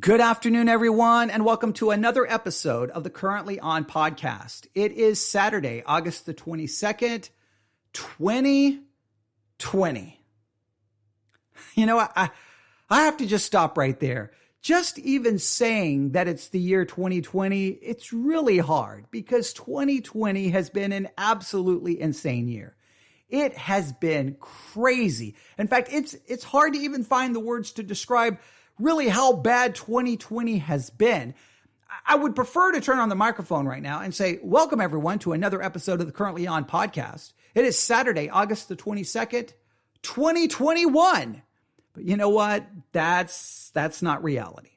Good afternoon, everyone, and welcome to another episode of the Currently On podcast. It is Saturday, August the 22nd, 2020. You know, I have to just stop right there. Just even saying that it's the year 2020, it's really hard because 2020 has been an absolutely insane year. It has been crazy. In fact, it's hard to even find the words to describe really how bad 2020 has been. I would prefer to turn on the microphone right now and say, welcome everyone to another episode of the Currently On podcast. It is Saturday, August the 22nd, 2021. But you know what? That's not reality.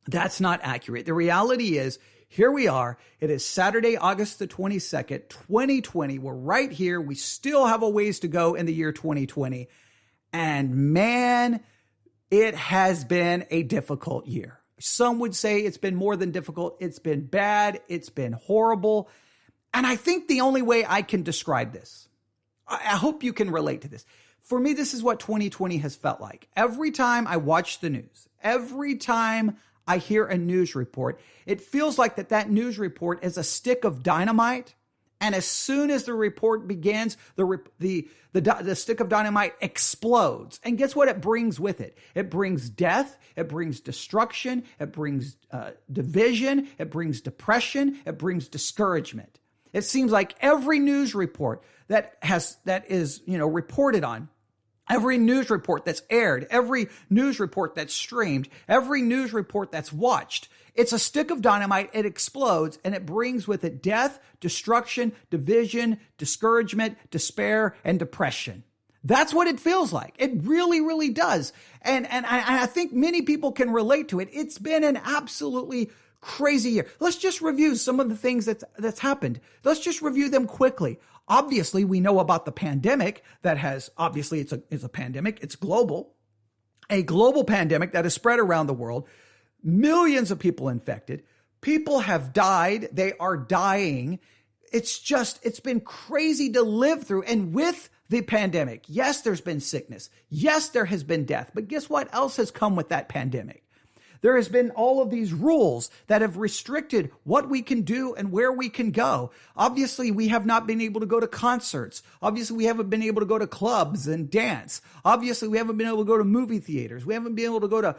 That's not accurate. The reality is, here we are. It is Saturday, August the 22nd, 2020. We're right here. We still have a ways to go in the year 2020. And man, it has been a difficult year. Some would say it's been more than difficult. It's been bad. It's been horrible. And I think the only way I can describe this, I hope you can relate to this. For me, this is what 2020 has felt like. Every time I watch the news, every time I hear a news report, it feels like that news report is a stick of dynamite. And as soon as the report begins, the stick of dynamite explodes. And guess what it brings with it? It brings death. It brings destruction. It brings division. It brings depression. It brings discouragement. It seems like every news report that is reported on, every news report that's aired, every news report that's streamed, every news report that's watched, it's a stick of dynamite, it explodes, and it brings with it death, destruction, division, discouragement, despair, and depression. That's what it feels like. It really, really does. And I think many people can relate to it. It's been an absolutely crazy year. Let's just review some of the things that's happened. Let's just review them quickly. Obviously, we know about the pandemic that has, obviously it's a pandemic. It's global. A global pandemic that has spread around the world. Millions of people infected. People have died. They are dying. It's been crazy to live through. And with the pandemic, yes, there's been sickness. Yes, there has been death. But guess what else has come with that pandemic? There has been all of these rules that have restricted what we can do and where we can go. Obviously, we have not been able to go to concerts. Obviously, we haven't been able to go to clubs and dance. Obviously, we haven't been able to go to movie theaters. We haven't been able to go to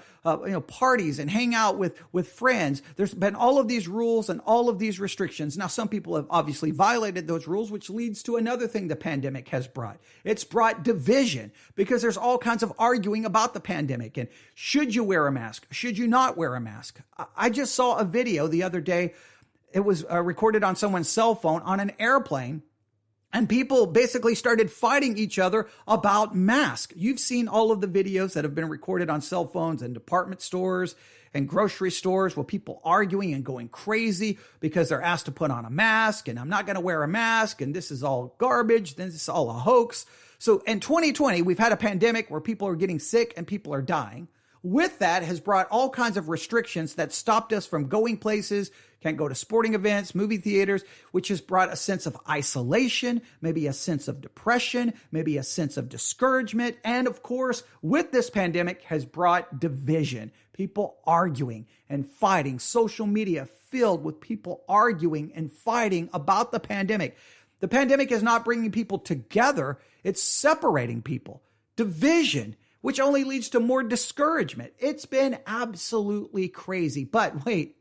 parties and hang out with friends. There's been all of these rules and all of these restrictions. Now, some people have obviously violated those rules, which leads to another thing the pandemic has brought. It's brought division because there's all kinds of arguing about the pandemic. And should you wear a mask? Should you not wear a mask? I just saw a video the other day. It was recorded on someone's cell phone on an airplane, and people basically started fighting each other about masks. You've seen all of the videos that have been recorded on cell phones in department stores and grocery stores where people arguing and going crazy because they're asked to put on a mask, and I'm not going to wear a mask, and this is all garbage, this is all a hoax. So in 2020, we've had a pandemic where people are getting sick and people are dying. With that has brought all kinds of restrictions that stopped us from going places, can't go to sporting events, movie theaters, which has brought a sense of isolation, maybe a sense of depression, maybe a sense of discouragement. And of course, with this pandemic has brought division, people arguing and fighting, social media filled with people arguing and fighting about the pandemic. The pandemic is not bringing people together. It's separating people. Division, which only leads to more discouragement. It's been absolutely crazy. But wait,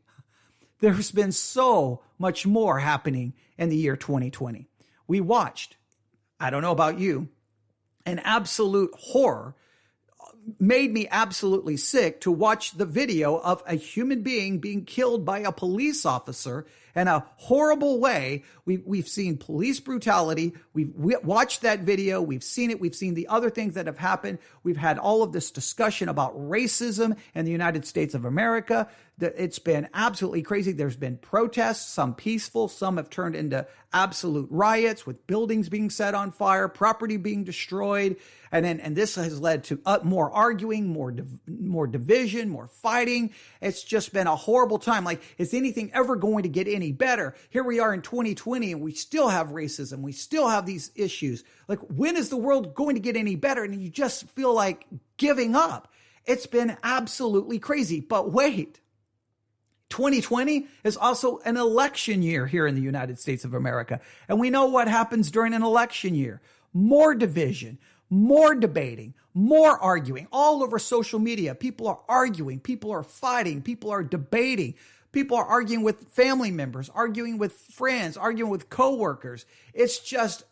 there's been so much more happening in the year 2020. We watched, I don't know about you, an absolute horror. Made me absolutely sick to watch the video of a human being being killed by a police officer in a horrible way. We've seen police brutality. We've watched that video. We've seen it. We've seen the other things that have happened. We've had all of this discussion about racism in the United States of America. It's been absolutely crazy. There's been protests, some peaceful, some have turned into absolute riots with buildings being set on fire, property being destroyed. And this has led to more arguing, more division, more fighting. It's just been a horrible time. Like, is anything ever going to get any better? Here we are in 2020 and we still have racism. We still have these issues. Like, when is the world going to get any better? And you just feel like giving up. It's been absolutely crazy. But wait, 2020 is also an election year here in the United States of America. And we know what happens during an election year. More division, more debating, more arguing all over social media. People are arguing, people are fighting, people are debating. People are arguing with family members, arguing with friends, arguing with coworkers. It just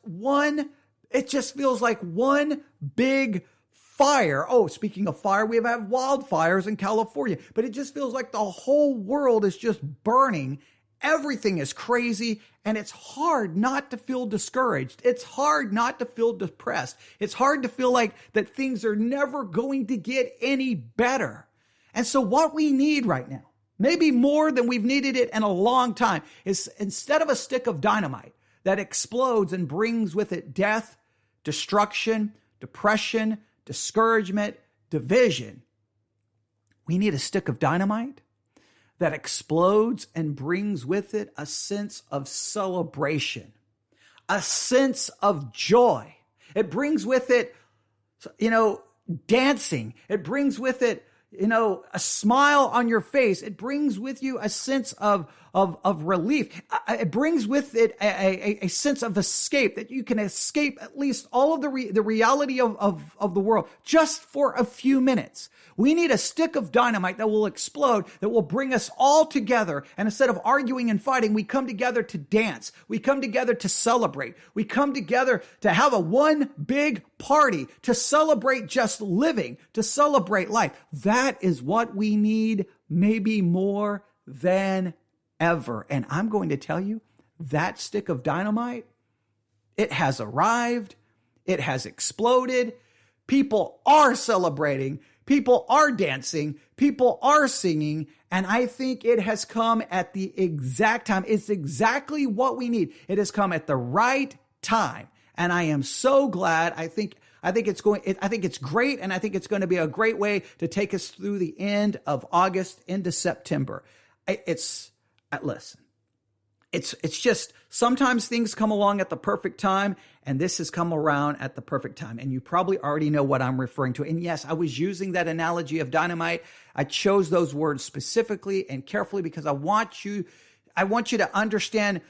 feels like one big fire. Oh, speaking of fire, we have had wildfires in California, but it just feels like the whole world is just burning. Everything is crazy, and it's hard not to feel discouraged. It's hard not to feel depressed. It's hard to feel like that things are never going to get any better. And so what we need right now, maybe more than we've needed it in a long time, is instead of a stick of dynamite that explodes and brings with it death, destruction, depression, discouragement, division, we need a stick of dynamite that explodes and brings with it a sense of celebration, a sense of joy. It brings with it, dancing. It brings with it, a smile on your face. It brings with you a sense of relief. It brings with it a sense of escape, that you can escape at least all of the reality of the world just for a few minutes. We need a stick of dynamite that will explode, that will bring us all together. And instead of arguing and fighting, we come together to dance. We come together to celebrate. We come together to have a one big party, to celebrate just living, to celebrate life. That is what we need, maybe more than ever. And I'm going to tell you, that stick of dynamite, it has arrived. It has exploded. People are celebrating. People are dancing. People are singing. And I think it has come at the exact time. It's exactly what we need. It has come at the right time. And I am so glad. I think it's great. And I think it's going to be a great way to take us through the end of August into September. Listen, it's just sometimes things come along at the perfect time, and this has come around at the perfect time. And you probably already know what I'm referring to. And yes, I was using that analogy of dynamite. I chose those words specifically and carefully because I want you to understand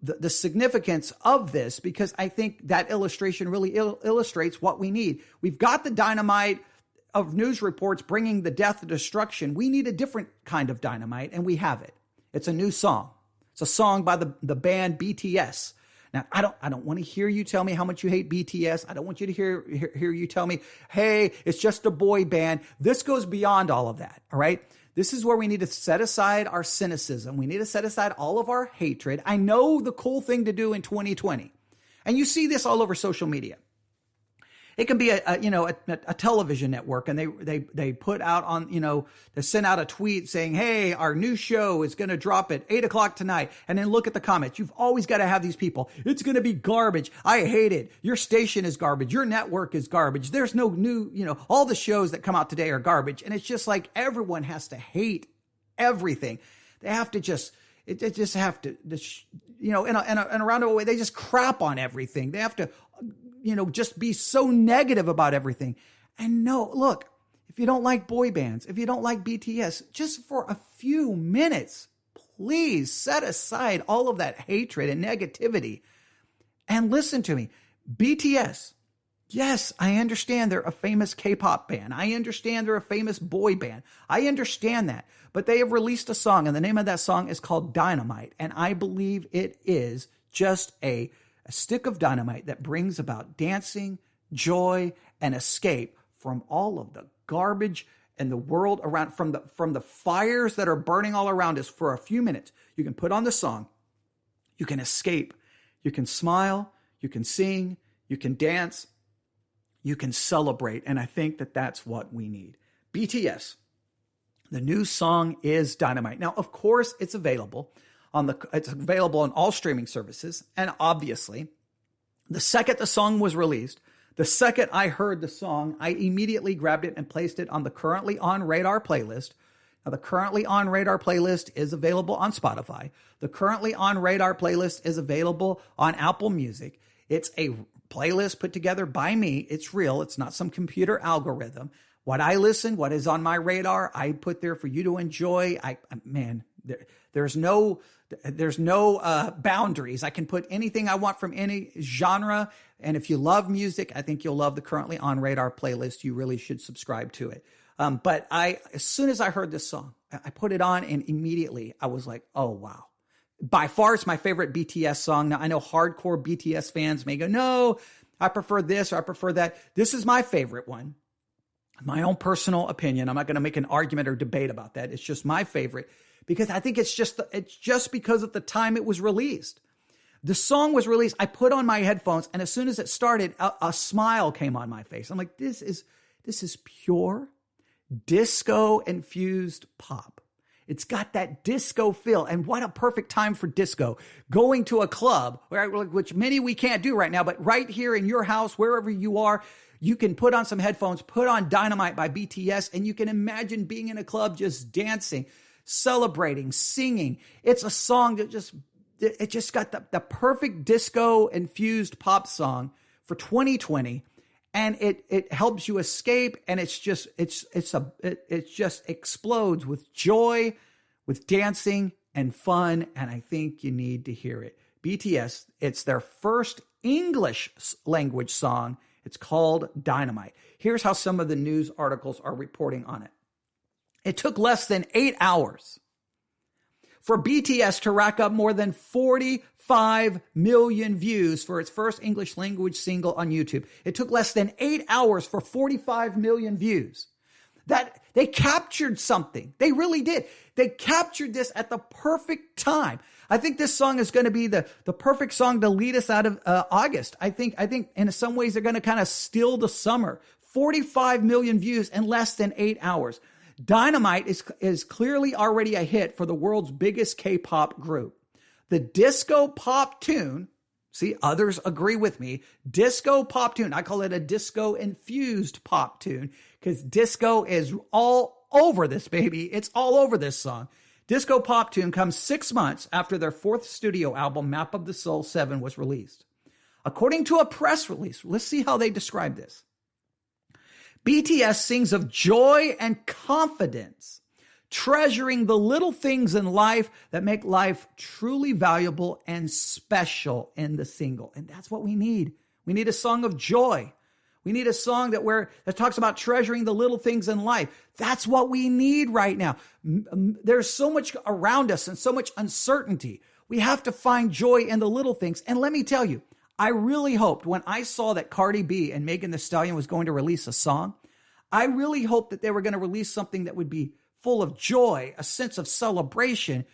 the significance of this, because I think that illustration really illustrates what we need. We've got the dynamite of news reports bringing the death and destruction. We need a different kind of dynamite, and we have it. It's a new song. It's a song by the band BTS. Now, I don't want to hear you tell me how much you hate BTS. I don't want you to hear you tell me, hey, it's just a boy band. This goes beyond all of that, all right? This is where we need to set aside our cynicism. We need to set aside all of our hatred. I know the cool thing to do in 2020, and you see this all over social media. It can be a television network, and they put out on, they send out a tweet saying, hey, our new show is going to drop at 8:00 tonight. And then look at the comments. You've always got to have these people. It's going to be garbage. I hate it. Your station is garbage. Your network is garbage. There's no new, all the shows that come out today are garbage. And it's just like everyone has to hate everything. They have to they just have to, in a roundabout way, they just crap on everything. They have to, just be so negative about everything. And no, look, if you don't like boy bands, if you don't like BTS, just for a few minutes, please set aside all of that hatred and negativity and listen to me. BTS, yes, I understand they're a famous K-pop band. I understand they're a famous boy band. I understand that. But they have released a song, and the name of that song is called Dynamite. And I believe it is just a stick of dynamite that brings about dancing, joy, and escape from all of the garbage and the world around, from the fires that are burning all around us for a few minutes. You can put on the song, you can escape, you can smile, you can sing, you can dance, you can celebrate. And I think that that's what we need. BTS, the new song is Dynamite. Now, of course, it's available on all streaming services. And obviously, the second the song was released, the second I heard the song, I immediately grabbed it and placed it on the Currently On Radar playlist. Now, the Currently On Radar playlist is available on Spotify. The Currently On Radar playlist is available on Apple Music. It's a playlist put together by me. It's real. It's not some computer algorithm. what I listen, what is on my radar, I put there for you to enjoy. There's no boundaries. I can put anything I want from any genre. And if you love music, I think you'll love the currently on radar playlist. You really should subscribe to it. But as soon as I heard this song, I put it on and immediately I was like, oh, wow. By far, it's my favorite BTS song. Now, I know hardcore BTS fans may go, no, I prefer this or I prefer that. This is my favorite one. My own personal opinion. I'm not going to make an argument or debate about that. It's just my favorite because I think it's just because of the time it was released. The song was released. I put on my headphones, and as soon as it started, a smile came on my face. I'm like, this is pure disco-infused pop. It's got that disco feel, and what a perfect time for disco. Going to a club, which many we can't do right now, but right here in your house, wherever you are, you can put on some headphones, put on Dynamite by BTS, and you can imagine being in a club just dancing, celebrating, singing. It's a song that just got the perfect disco-infused pop song for 2020. And it helps you escape, and it just explodes with joy, with dancing and fun, and I think you need to hear it. BTS, it's their first English language song. It's called Dynamite. Here's how some of the news articles are reporting on it. It took less than 8 hours for BTS to rack up more than 45 million views for its first English language single on YouTube. It took less than 8 hours for 45 million views. That they captured something. They really did. They captured this at the perfect time. I think this song is going to be the perfect song to lead us out of August. I think in some ways they're going to kind of steal the summer. 45 million views in less than 8 hours. Dynamite is clearly already a hit for the world's biggest K-pop group. The disco pop tune, see, others agree with me, disco pop tune, I call it a disco-infused pop tune because disco is all over this, baby. It's all over this song. Disco pop tune comes 6 months after their fourth studio album, Map of the Soul 7, was released. According to a press release, let's see how they describe this. BTS sings of joy and confidence, treasuring the little things in life that make life truly valuable and special in the single. And that's what we need. We need a song of joy. We need a song that talks about treasuring the little things in life. That's what we need right now. There's so much around us and so much uncertainty. We have to find joy in the little things. And let me tell you, I really hoped when I saw that Cardi B and Megan Thee Stallion was going to release a song, I really hoped that they were going to release something that would be full of joy, a sense of celebration.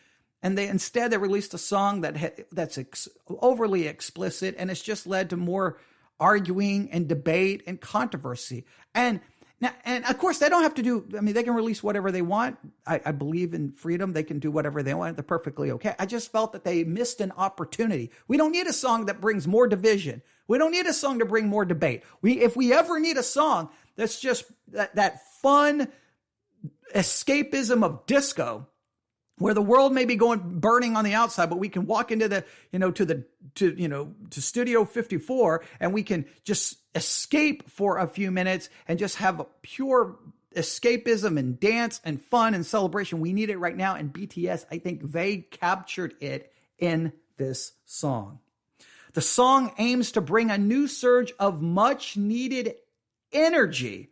And instead they released a song that's overly explicit, and it's just led to more arguing and debate and controversy. And of course they don't have to they can release whatever they want. I believe in freedom. They can do whatever they want. They're perfectly okay. I just felt that they missed an opportunity. We don't need a song that brings more division. We don't need a song to bring more debate. If we ever need a song that's just that fun escapism of disco, where the world may be burning on the outside, but we can walk into to Studio 54 and we can just escape for a few minutes and just have a pure escapism and dance and fun and celebration. We need it right now. And BTS, I think they captured it in this song. The song aims to bring a new surge of much needed energy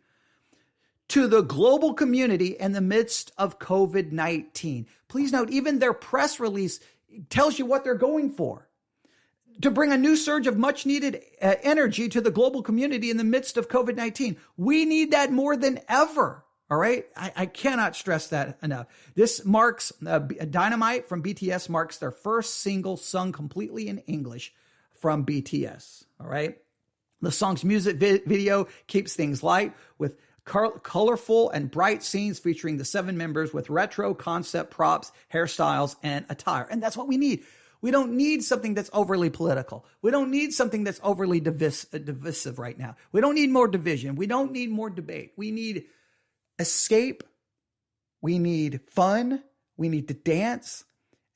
to the global community in the midst of COVID-19. Please note, even their press release tells you what they're going for. To bring a new surge of much needed energy to the global community in the midst of COVID-19. We need that more than ever. All right. I cannot stress that enough. This marks Dynamite from BTS marks their first single sung completely in English from BTS. All right. The song's music video keeps things light with colorful and bright scenes featuring the 7 members with retro concept props, hairstyles, and attire. And that's what we need. We don't need something that's overly political. We don't need something that's overly divisive right now. We don't need more division. We don't need more debate. We need escape. We need fun. We need to dance.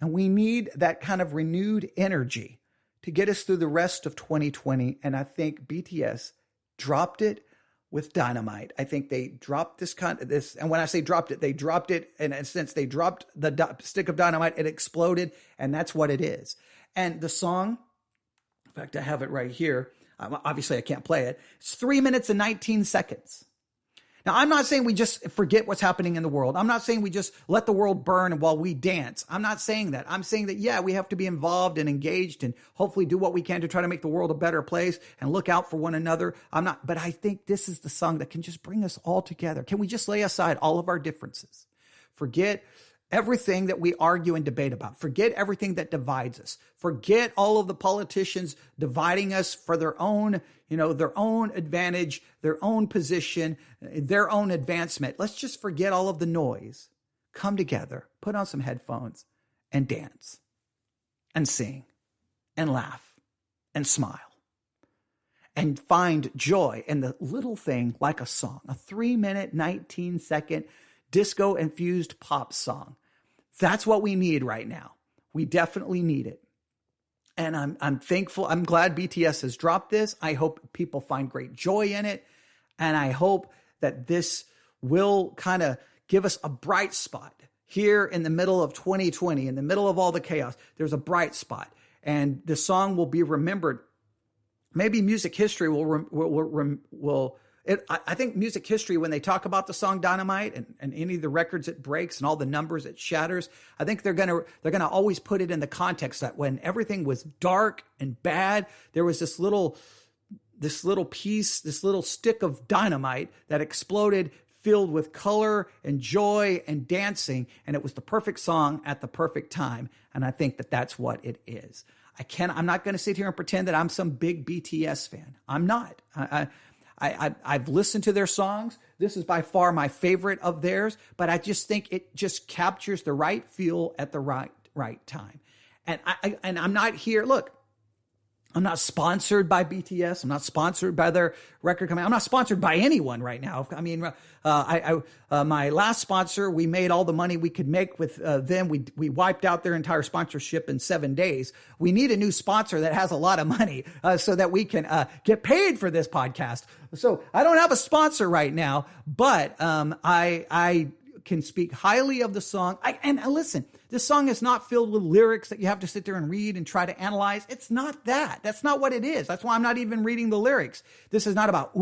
And we need that kind of renewed energy to get us through the rest of 2020. And I think BTS dropped it with Dynamite. I think they dropped this, and when I say dropped it, they dropped it in a sense. They dropped the stick of dynamite, it exploded, and that's what it is. And the song, in fact, I have it right here. Obviously, I can't play it. It's 3 minutes and 19 seconds. Now, I'm not saying we just forget what's happening in the world. I'm not saying we just let the world burn while we dance. I'm not saying that. I'm saying that, yeah, we have to be involved and engaged and hopefully do what we can to try to make the world a better place and look out for one another. But I think this is the song that can just bring us all together. Can we just lay aside all of our differences? Forget everything that we argue and debate about. Forget everything that divides us. Forget all of the politicians dividing us for their own advantage, their own position, their own advancement. Let's just forget all of the noise. Come together, put on some headphones and dance and sing and laugh and smile and find joy in the little thing like a song, a 3-minute, 19-second disco-infused pop song. That's what we need right now. We definitely need it. And I'm thankful. I'm glad BTS has dropped this. I hope people find great joy in it. And I hope that this will kind of give us a bright spot here in the middle of 2020, in the middle of all the chaos. There's a bright spot. And the song will be remembered. Maybe music history I think music history, when they talk about the song Dynamite and any of the records it breaks and all the numbers it shatters, I think they're gonna always put it in the context that when everything was dark and bad, there was this little piece, this little stick of dynamite that exploded, filled with color and joy and dancing, and it was the perfect song at the perfect time. And I think that that's what it is. I'm not going to sit here and pretend that I'm some big BTS fan. I'm not. I've listened to their songs. This is by far my favorite of theirs, but I just think it just captures the right feel at the right time. And I'm not here. Look, I'm not sponsored by BTS. I'm not sponsored by their record company. I'm not sponsored by anyone right now. I mean, my last sponsor, we made all the money we could make with them. We wiped out their entire sponsorship in 7 days. We need a new sponsor that has a lot of money so that we can get paid for this podcast. So I don't have a sponsor right now, but I can speak highly of the song. And listen, this song is not filled with lyrics that you have to sit there and read and try to analyze. It's not that. That's not what it is. That's why I'm not even reading the lyrics. This is not about,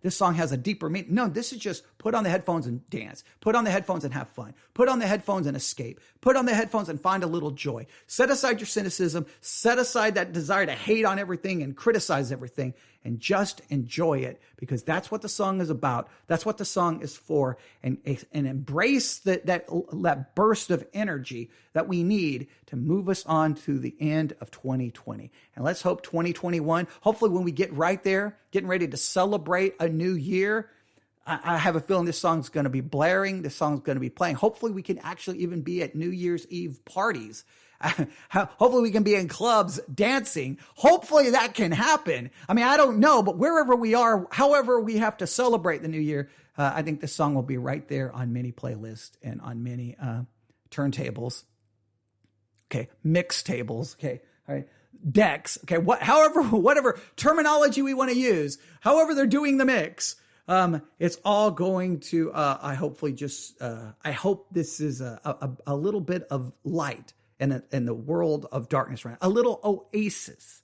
this song has a deeper meaning. No, this is just put on the headphones and dance. Put on the headphones and have fun. Put on the headphones and escape. Put on the headphones and find a little joy. Set aside your cynicism. Set aside that desire to hate on everything and criticize everything, and just enjoy it, because that's what the song is about. That's what the song is for. And embrace that burst of energy that we need to move us on to the end of 2020. And let's hope 2021, hopefully when we get right there, getting ready to celebrate a new year, I have a feeling this song's going to be blaring. This song's going to be playing. Hopefully we can actually even be at New Year's Eve parties. Hopefully we can be in clubs dancing. Hopefully that can happen. I mean, I don't know, but wherever we are, however we have to celebrate the new year, I think this song will be right there on many playlists and on many turntables. Okay, mix tables. Okay, all right, decks. Okay, whatever terminology we want to use, however they're doing the mix. It's all going to. I hope this is a little bit of light in the world of darkness, right? A little oasis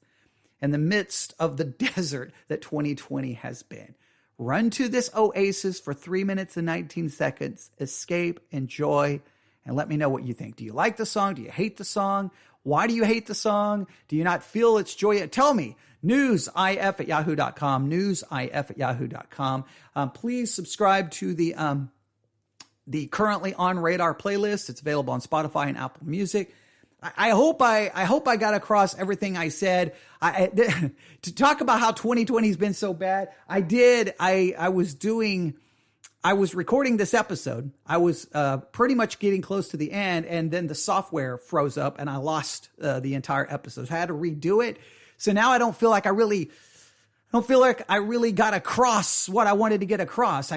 in the midst of the desert that 2020 has been. Run to this oasis for 3 minutes and 19 seconds, escape, enjoy, and let me know what you think. Do you like the song? Do you hate the song? Why do you hate the song? Do you not feel its joy? Tell me. newsif@yahoo.com, newsif@yahoo.com. Please subscribe to the Currently on Radar playlist. It's available on Spotify and Apple Music. I hope I got across everything I said. To talk about how 2020 has been so bad, I did. I was recording this episode. I was pretty much getting close to the end, and then the software froze up, and I lost the entire episode. So I had to redo it. So now I don't feel like I really got across what I wanted to get across.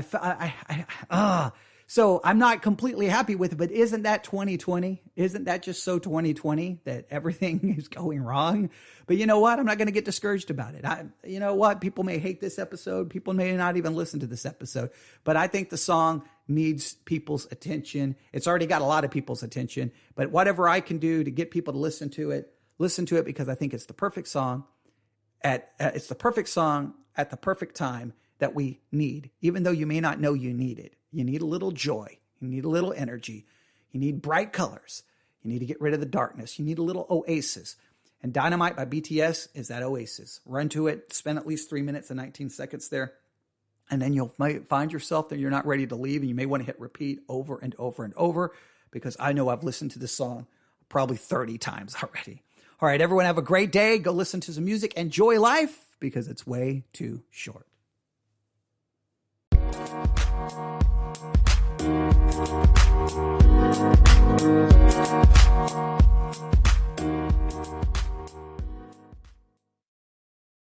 So I'm not completely happy with it, but isn't that 2020? Isn't that just so 2020 that everything is going wrong? But you know what? I'm not going to get discouraged about it. You know what? People may hate this episode. People may not even listen to this episode, but I think the song needs people's attention. It's already got a lot of people's attention, but whatever I can do to get people to listen to it because I think it's the perfect song it's the perfect song at the perfect time that we need, even though you may not know you need it. You need a little joy. You need a little energy. You need bright colors. You need to get rid of the darkness. You need a little oasis. And Dynamite by BTS is that oasis. Run to it, spend at least 3 minutes and 19 seconds there. And then you'll find yourself that you're not ready to leave. And you may want to hit repeat over and over and over, because I know I've listened to this song probably 30 times already. All right, everyone have a great day. Go listen to some music. Enjoy life, because it's way too short.